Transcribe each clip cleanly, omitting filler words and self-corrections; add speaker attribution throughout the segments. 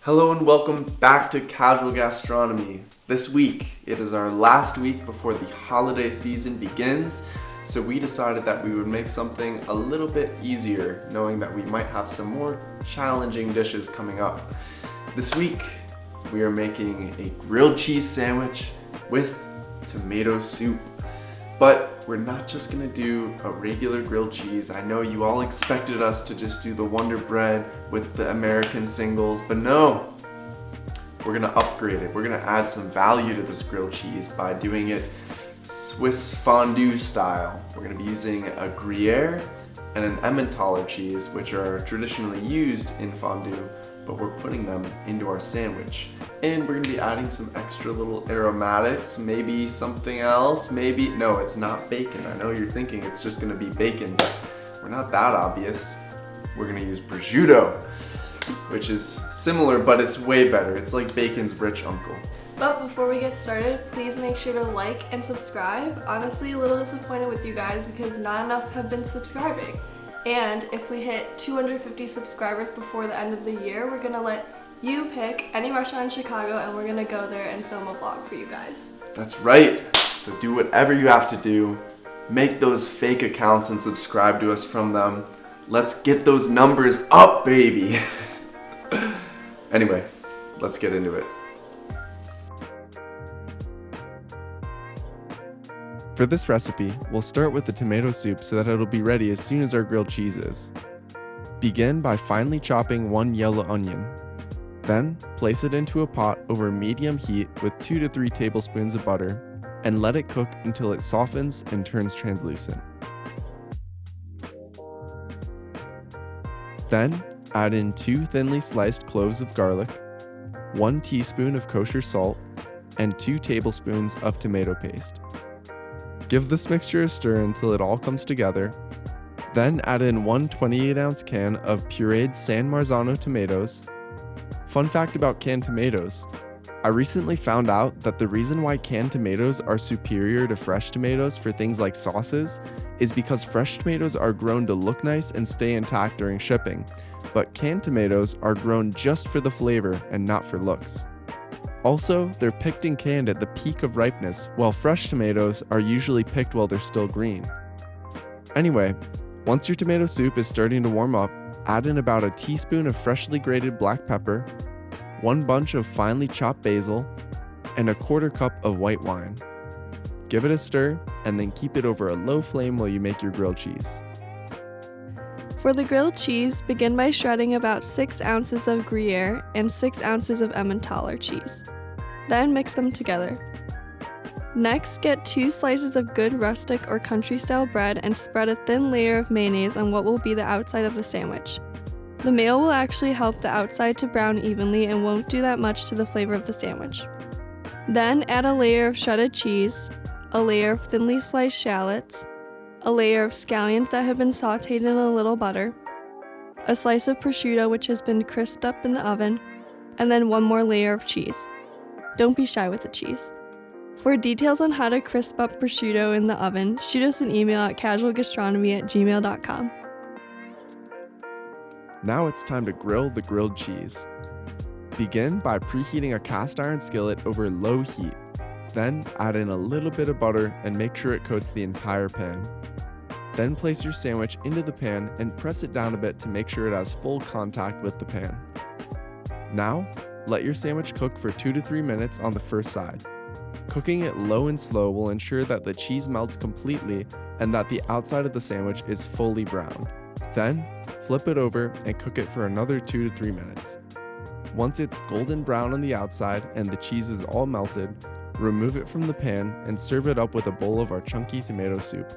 Speaker 1: Hello and welcome back to Casual Gastronomy. This week, it is our last week before the holiday season begins, so we decided that we would make something a little bit easier, knowing that we might have some more challenging dishes coming up. This week, we are making a grilled cheese sandwich with tomato soup. But we're not just gonna do a regular grilled cheese. I know you all expected us to just do the Wonder Bread with the American singles, but no. We're gonna upgrade it. We're gonna add some value to this grilled cheese by doing it Swiss fondue style. We're gonna be using a Gruyere and an Emmentaler cheese, which are traditionally used in fondue, but we're putting them into our sandwich. And we're gonna be adding some extra little aromatics, maybe something else, no, it's not bacon. I know you're thinking it's just gonna be bacon, but we're not that obvious. We're gonna use prosciutto, which is similar, but it's way better. It's like bacon's rich uncle.
Speaker 2: But before we get started, please make sure to like and subscribe. Honestly, a little disappointed with you guys because not enough have been subscribing. And if we hit 250 subscribers before the end of the year, we're gonna let you pick any restaurant in Chicago and we're gonna go there and film a vlog for you guys.
Speaker 1: That's right. So do whatever you have to do. Make those fake accounts and subscribe to us from them. Let's get those numbers up, baby. Anyway, let's get into it. For this recipe, we'll start with the tomato soup so that it'll be ready as soon as our grilled cheese is. Begin by finely chopping one yellow onion. Then, place it into a pot over medium heat with 2 to 3 tablespoons of butter and let it cook until it softens and turns translucent. Then, add in 2 thinly sliced cloves of garlic, 1 teaspoon of kosher salt, and 2 tablespoons of tomato paste. Give this mixture a stir until it all comes together. Then add in 1 28-ounce can of pureed San Marzano tomatoes. Fun fact about canned tomatoes: I recently found out that the reason why canned tomatoes are superior to fresh tomatoes for things like sauces is because fresh tomatoes are grown to look nice and stay intact during shipping, but canned tomatoes are grown just for the flavor and not for looks. Also, they're picked and canned at the peak of ripeness, while fresh tomatoes are usually picked while they're still green. Anyway, once your tomato soup is starting to warm up, add in about a teaspoon of freshly grated black pepper, 1 bunch of finely chopped basil, and a 1/4 cup of white wine. Give it a stir, and then keep it over a low flame while you make your grilled cheese.
Speaker 2: For the grilled cheese, begin by shredding about 6 ounces of Gruyere and 6 ounces of Emmentaler cheese. Then mix them together. Next, get 2 slices of good rustic or country-style bread and spread a thin layer of mayonnaise on what will be the outside of the sandwich. The mayo will actually help the outside to brown evenly and won't do that much to the flavor of the sandwich. Then add a layer of shredded cheese, a layer of thinly sliced shallots, a layer of scallions that have been sauteed in a little butter, a slice of prosciutto which has been crisped up in the oven, and then 1 more layer of cheese. Don't be shy with the cheese. For details on how to crisp up prosciutto in the oven, shoot us an email at casualgastronomy@gmail.com.
Speaker 1: Now it's time to grill the grilled cheese. Begin by preheating a cast iron skillet over low heat. Then add in a little bit of butter and make sure it coats the entire pan. Then place your sandwich into the pan and press it down a bit to make sure it has full contact with the pan. Now, let your sandwich cook for 2 to 3 minutes on the first side. Cooking it low and slow will ensure that the cheese melts completely and that the outside of the sandwich is fully browned. Then, flip it over and cook it for another 2 to 3 minutes. Once it's golden brown on the outside and the cheese is all melted, remove it from the pan and serve it up with a bowl of our chunky tomato soup.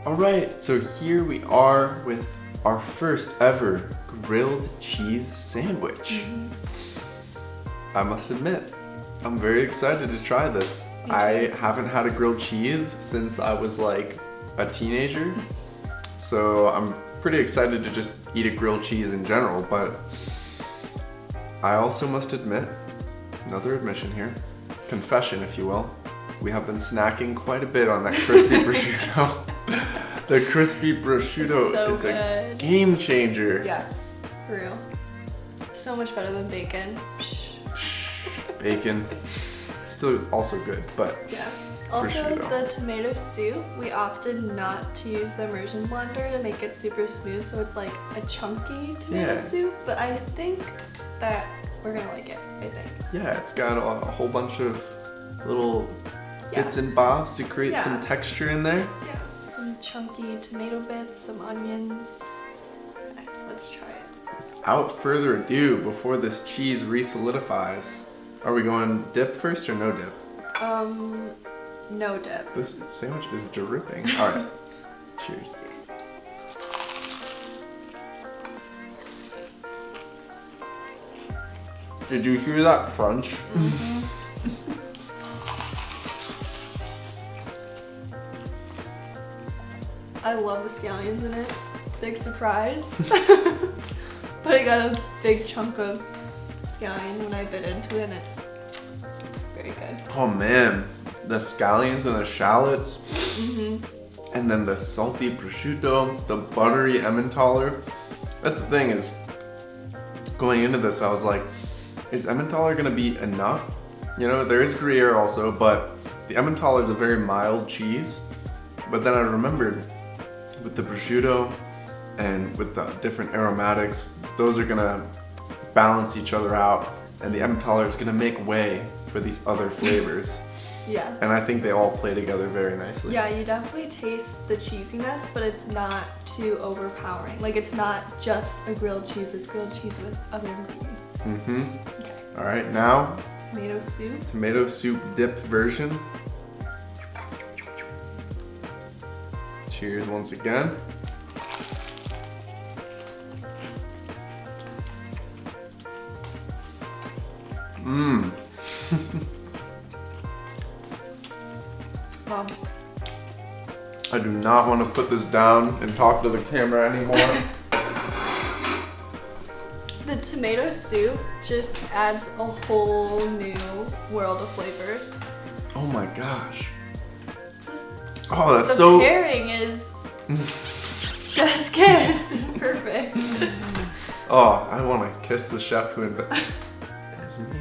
Speaker 1: Alright, so here we are with our first ever grilled cheese sandwich. I must admit, I'm very excited to try this. I haven't had a grilled cheese since I was like a teenager, so I'm pretty excited to just eat a grilled cheese in general, but I also must admit, another admission here, confession if you will, we have been snacking quite a bit on that crispy prosciutto. The crispy prosciutto is a game changer.
Speaker 2: Yeah, for real. So much better than bacon.
Speaker 1: Bacon, still also good, but
Speaker 2: yeah. Also,
Speaker 1: prosciutto.
Speaker 2: the tomato soup, we opted not to use the immersion blender to make it super smooth, so it's like a chunky tomato soup, but I think that we're gonna like it, I think.
Speaker 1: Yeah, it's got a whole bunch of little bits and bobs to create some texture in there.
Speaker 2: Yeah, some chunky tomato bits, some onions. Okay, let's try it.
Speaker 1: Without further ado, before this cheese re-solidifies, are we going dip first or no dip?
Speaker 2: No dip.
Speaker 1: This sandwich is dripping. All right, cheers. Did you hear that crunch?
Speaker 2: Mm-hmm. I love the scallions in it. Big surprise. But I got a big chunk of scallion when I bit into it, and it's very good.
Speaker 1: Oh man, the scallions and the shallots, and then the salty prosciutto, the buttery Emmentaler. That's the thing is, going into this, I was like, is Emmentaler gonna be enough? You know, there is Gruyere also, but the Emmentaler is a very mild cheese. But then I remembered, with the prosciutto and with the different aromatics, those are gonna balance each other out, and the Emmentaler is gonna make way for these other flavors.
Speaker 2: Yeah.
Speaker 1: And I think they all play together very nicely.
Speaker 2: Yeah, you definitely taste the cheesiness, but it's not too overpowering. Like, it's not just a grilled cheese, it's grilled cheese with other ingredients. Okay.
Speaker 1: All right, now
Speaker 2: Tomato soup.
Speaker 1: tomato soup dip version. Cheers once again. Mmm. I do not want to put this down and talk to the camera anymore.
Speaker 2: The tomato soup just adds a whole new world of flavors.
Speaker 1: Oh my gosh.
Speaker 2: It's just,
Speaker 1: Oh, that's
Speaker 2: the
Speaker 1: so...
Speaker 2: pairing is chef's kiss. Perfect.
Speaker 1: Oh, I want to kiss the chef who invented... There's me.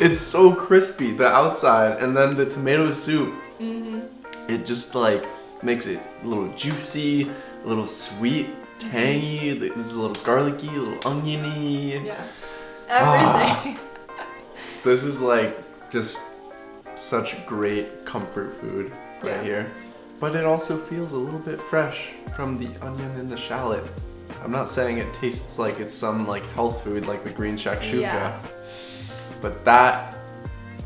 Speaker 1: It's so crispy, the outside, and then the tomato soup. It just like makes it a little juicy, a little sweet, tangy. This is a little garlicky, a little oniony.
Speaker 2: Yeah. Everything.
Speaker 1: This is like just such great comfort food right here. But it also feels a little bit fresh from the onion and the shallot. I'm not saying it tastes like it's some like health food like the green shakshuka.
Speaker 2: Yeah.
Speaker 1: But that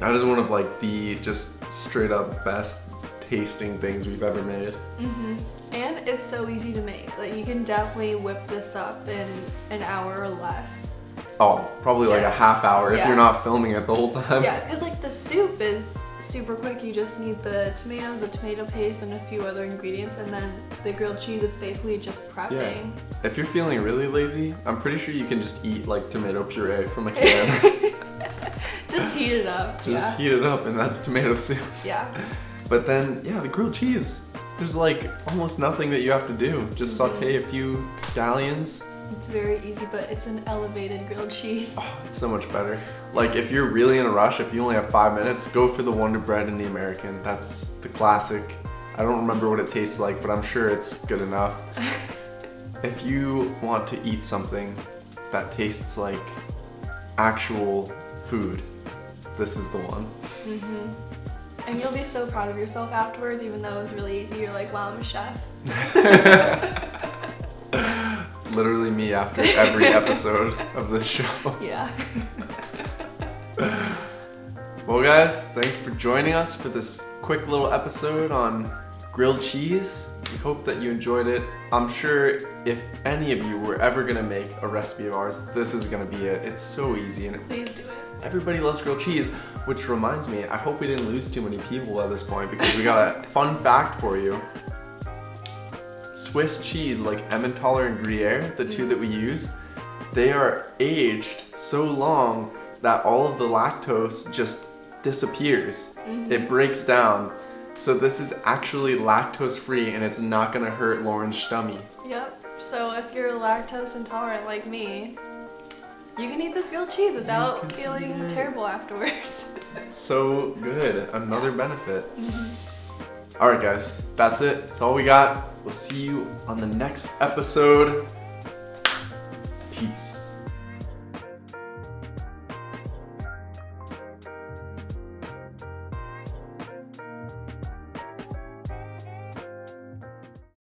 Speaker 1: is one of like the just straight up best tasting things we've ever made.
Speaker 2: And it's so easy to make. Like, you can definitely whip this up in an hour or less.
Speaker 1: Oh, probably like a half hour if you're not filming it the whole time.
Speaker 2: Yeah, because like the soup is super quick. You just need the tomatoes, the tomato paste, and a few other ingredients, and then the grilled cheese, it's basically just prepping.
Speaker 1: Yeah. If you're feeling really lazy, I'm pretty sure you can just eat like tomato puree from a can.
Speaker 2: Just heat it up.
Speaker 1: Just heat it up and that's tomato soup.
Speaker 2: Yeah.
Speaker 1: But then, yeah, the grilled cheese. There's like almost nothing that you have to do. Just saute a few scallions.
Speaker 2: It's very easy, but it's an elevated grilled cheese.
Speaker 1: Oh, it's so much better. Like if you're really in a rush, if you only have 5 minutes, go for the Wonder Bread and the American. That's the classic. I don't remember what it tastes like, but I'm sure it's good enough. If you want to eat something that tastes like actual food, this is the one.
Speaker 2: And you'll be so proud of yourself afterwards, even though it was really easy. You're like, wow, I'm a chef.
Speaker 1: Literally me after every episode of this show.
Speaker 2: Yeah.
Speaker 1: Well guys, thanks for joining us for this quick little episode on grilled cheese. We hope that you enjoyed it. I'm sure if any of you were ever gonna make a recipe of ours, this is gonna be it. It's so easy and
Speaker 2: Please do it.
Speaker 1: everybody loves grilled cheese, which reminds me, I hope we didn't lose too many people at this point because we got a fun fact for you. Swiss cheese like Emmentaler and Gruyere, the two that we used, they are aged so long that all of the lactose just disappears. It breaks down. So this is actually lactose free and it's not gonna hurt Lauren's tummy.
Speaker 2: Yep. So if you're lactose intolerant like me, you can eat this grilled cheese without feeling terrible afterwards.
Speaker 1: It's so good. Another benefit. Alright guys, that's it. That's all we got. We'll see you on the next episode. Peace.